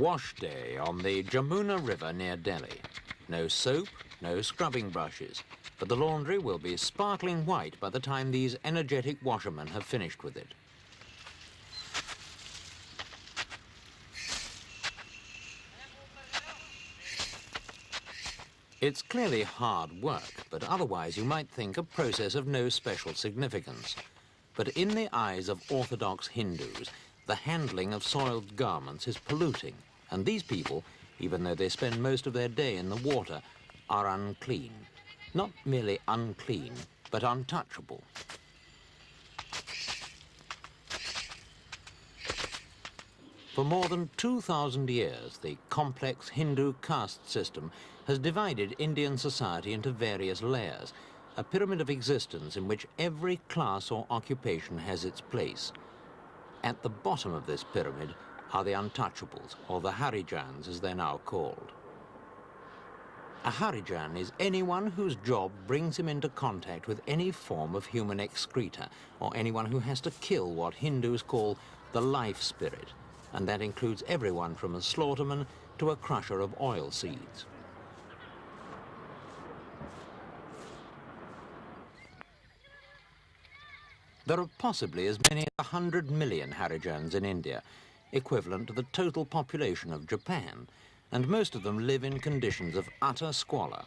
Wash day on the Jamuna River near Delhi. No soap, no scrubbing brushes, but the laundry will be sparkling white by the time these energetic washermen have finished with it. It's clearly hard work, but otherwise you might think a process of no special significance. But in the eyes of orthodox Hindus, the handling of soiled garments is polluting, and these people, even though they spend most of their day in the water, are unclean. Not merely unclean, but untouchable. For more than 2,000 years, the complex Hindu caste system has divided Indian society into various layers, a pyramid of existence in which every class or occupation has its place. At the bottom of this pyramid are the Untouchables, or the Harijans as they're now called. A Harijan is anyone whose job brings him into contact with any form of human excreta, or anyone who has to kill what Hindus call the life spirit, and that includes everyone from a slaughterman to a crusher of oil seeds. There are possibly as many as 100 million Harijans in India, equivalent to the total population of Japan, and most of them live in conditions of utter squalor.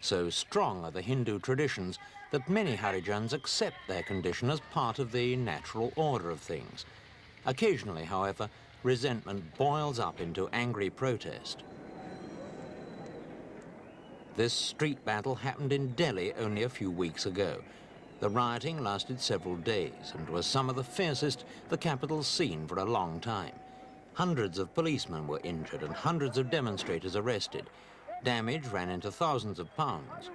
So strong are the Hindu traditions that many Harijans accept their condition as part of the natural order of things. Occasionally, however, resentment boils up into angry protest. This street battle happened in Delhi only a few weeks ago. The rioting lasted several days and was some of the fiercest the capital's seen for a long time. Hundreds of policemen were injured and hundreds of demonstrators arrested. Damage ran into thousands of pounds.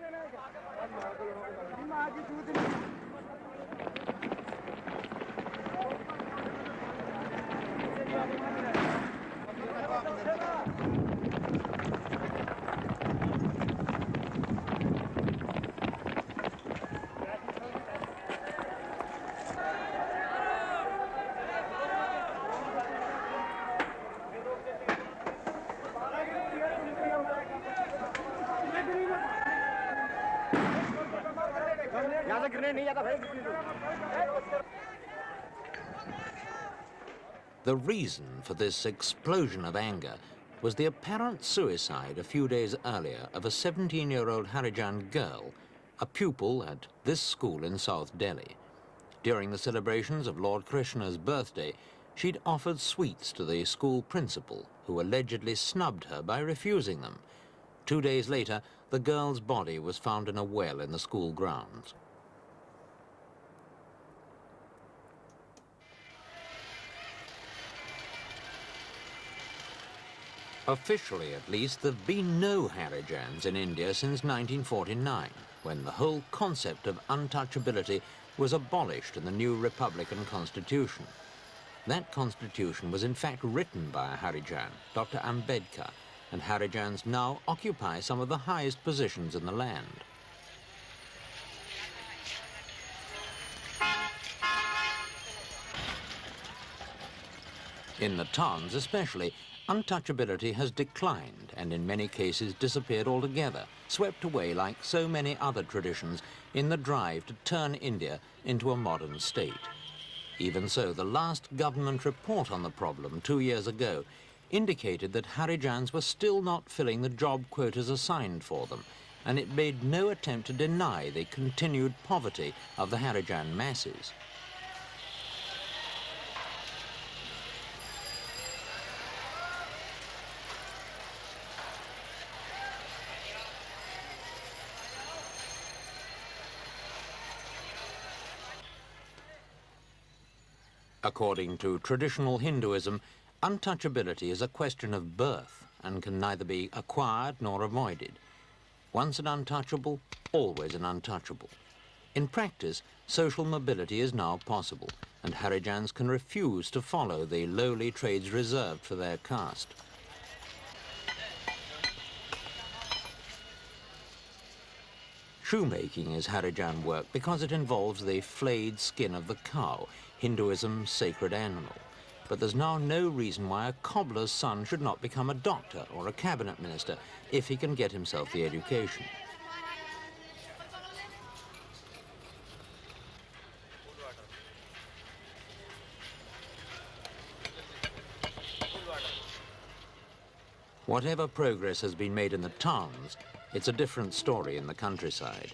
The reason for this explosion of anger was the apparent suicide a few days earlier of a 17-year-old Harijan girl, a pupil at this school in South Delhi. During the celebrations of Lord Krishna's birthday, she'd offered sweets to the school principal, who allegedly snubbed her by refusing them. 2 days later, the girl's body was found in a well in the school grounds. Officially, at least, there have been no Harijans in India since 1949, when the whole concept of untouchability was abolished in the new Republican Constitution. That constitution was in fact written by a Harijan, Dr. Ambedkar, and Harijans now occupy some of the highest positions in the land. In the towns especially, untouchability has declined and in many cases disappeared altogether, swept away like so many other traditions in the drive to turn India into a modern state. Even so, the last government report on the problem 2 years ago indicated that Harijans were still not filling the job quotas assigned for them, and it made no attempt to deny the continued poverty of the Harijan masses. According to traditional Hinduism, untouchability is a question of birth and can neither be acquired nor avoided. Once an untouchable, always an untouchable. In practice, social mobility is now possible, and Harijans can refuse to follow the lowly trades reserved for their caste. Shoemaking is Harijan work because it involves the flayed skin of the cow, Hinduism's sacred animal. but there's now no reason why a cobbler's son should not become a doctor or a cabinet minister if he can get himself the education. Whatever progress has been made in the towns, it's a different story in the countryside.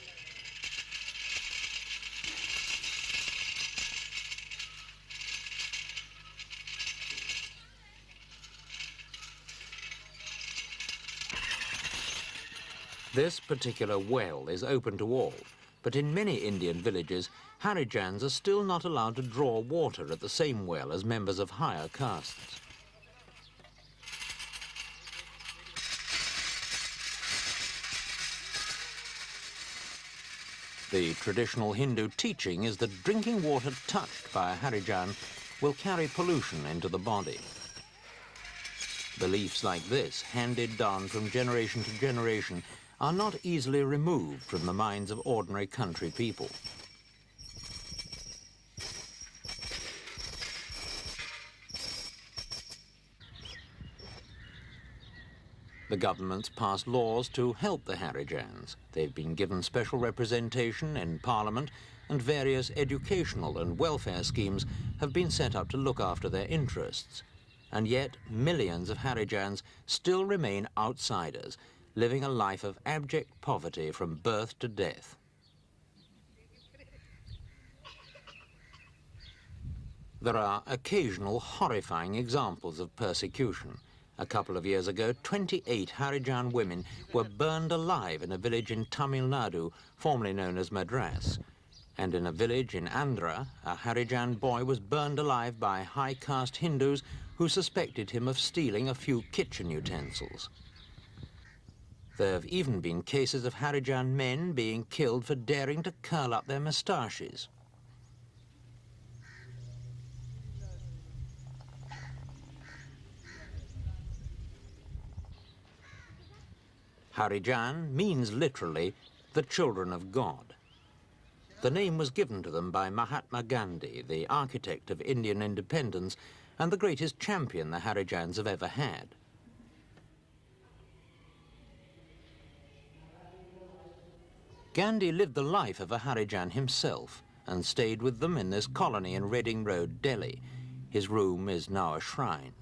This particular well is open to all, but in many Indian villages, Harijans are still not allowed to draw water at the same well as members of higher castes. The traditional Hindu teaching is that drinking water touched by a Harijan will carry pollution into the body. Beliefs like this, handed down from generation to generation, are not easily removed from the minds of ordinary country people. The government's passed laws to help the Harijans. They've been given special representation in Parliament, and various educational and welfare schemes have been set up to look after their interests. And yet, millions of Harijans still remain outsiders, living a life of abject poverty from birth to death. There are occasional horrifying examples of persecution. A couple of years ago, 28 Harijan women were burned alive in a village in Tamil Nadu, formerly known as Madras. And in a village in Andhra, a Harijan boy was burned alive by high caste Hindus who suspected him of stealing a few kitchen utensils. There have even been cases of Harijan men being killed for daring to curl up their moustaches. Harijan means literally the children of God. The name was given to them by Mahatma Gandhi, the architect of Indian independence and the greatest champion the Harijans have ever had. Gandhi lived the life of a Harijan himself and stayed with them in this colony in Reading Road, Delhi. His room is now a shrine.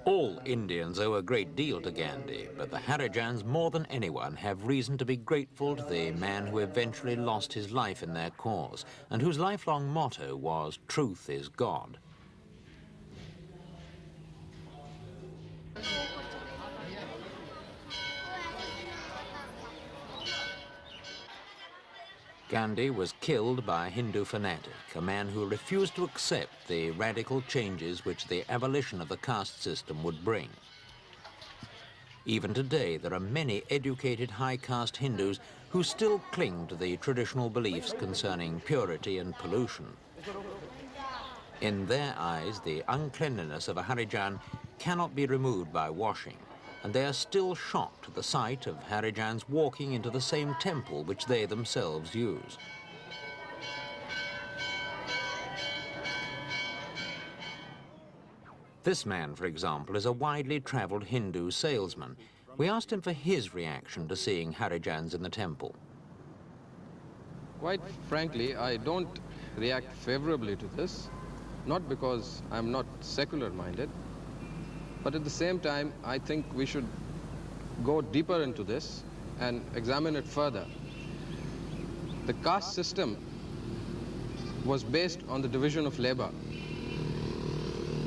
All Indians owe a great deal to Gandhi, but the Harijans more than anyone have reason to be grateful to the man who eventually lost his life in their cause and whose lifelong motto was, "Truth is God." Gandhi was killed by a Hindu fanatic, a man who refused to accept the radical changes which the abolition of the caste system would bring. Even today, there are many educated high caste Hindus who still cling to the traditional beliefs concerning purity and pollution. In their eyes, the uncleanliness of a Harijan cannot be removed by washing, and they are still shocked at the sight of Harijans walking into the same temple which they themselves use. This man, for example, is a widely traveled Hindu salesman. We asked him for his reaction to seeing Harijans in the temple. Quite frankly, I don't react favorably to this, not because I'm not secular-minded, but at the same time, I think we should go deeper into this and examine it further. The caste system was based on the division of labor.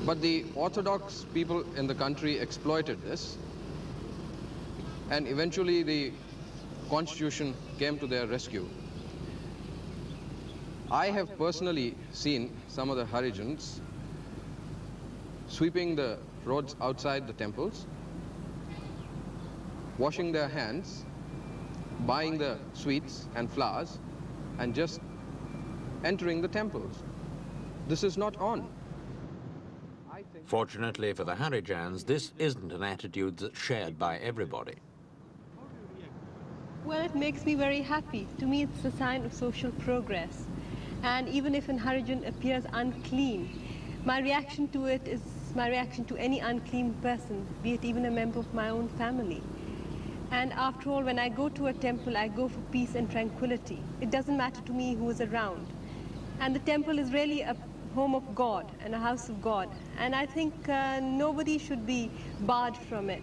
But the orthodox people in the country exploited this, and eventually the constitution came to their rescue. I have personally seen some of the Harijans sweeping the roads outside the temples, washing their hands, buying the sweets and flowers, and just entering the temples. this is not on. Fortunately for the Harijans, this isn't an attitude that's shared by everybody. Well, it makes me very happy. To me, it's a sign of social progress. And even if an Harijan appears unclean, my reaction to it is my reaction to any unclean person, be it even a member of my own family. And after all, when I go to a temple, I go for peace and tranquility. It doesn't matter to me who is around. And the temple is really a home of God and a house of God. And I think nobody should be barred from it.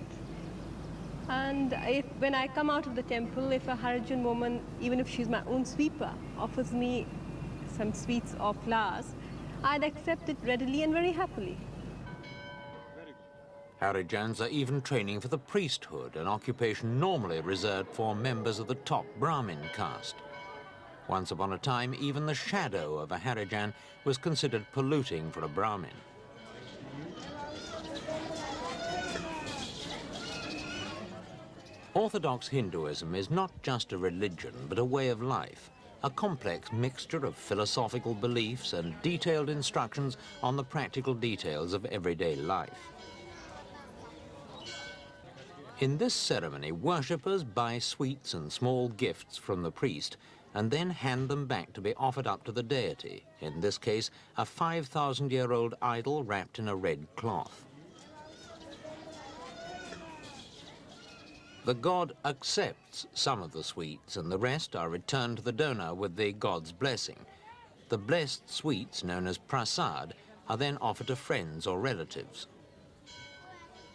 And when I come out of the temple, if a Harijan woman, even if she's my own sweeper, offers me some sweets or flowers, I'd accept it readily and very happily. Harijans are even training for the priesthood, an occupation normally reserved for members of the top Brahmin caste. Once upon a time, even the shadow of a Harijan was considered polluting for a Brahmin. Orthodox Hinduism is not just a religion, but a way of life, a complex mixture of philosophical beliefs and detailed instructions on the practical details of everyday life. In this ceremony, worshippers buy sweets and small gifts from the priest and then hand them back to be offered up to the deity, in this case, a 5,000-year-old idol wrapped in a red cloth. The god accepts some of the sweets and the rest are returned to the donor with the god's blessing. The blessed sweets, known as prasad, are then offered to friends or relatives.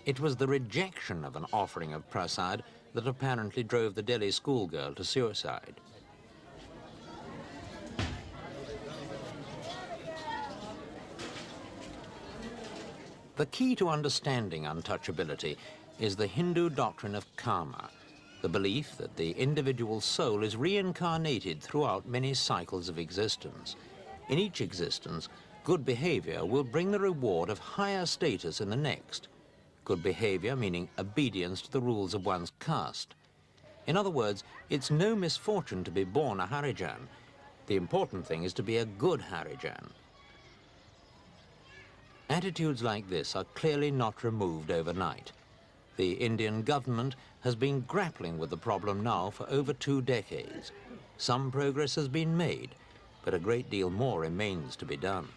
It was the rejection of an offering of prasad that apparently drove the Delhi schoolgirl to suicide. The key to understanding untouchability is the Hindu doctrine of karma, the belief that the individual soul is reincarnated throughout many cycles of existence. In each existence, good behavior will bring the reward of higher status in the next. Good behavior meaning obedience to the rules of one's caste. In other words, it's no misfortune to be born a Harijan. The important thing is to be a good Harijan. Attitudes like this are clearly not removed overnight. The Indian government has been grappling with the problem now for over 2 decades. Some progress has been made, but a great deal more remains to be done.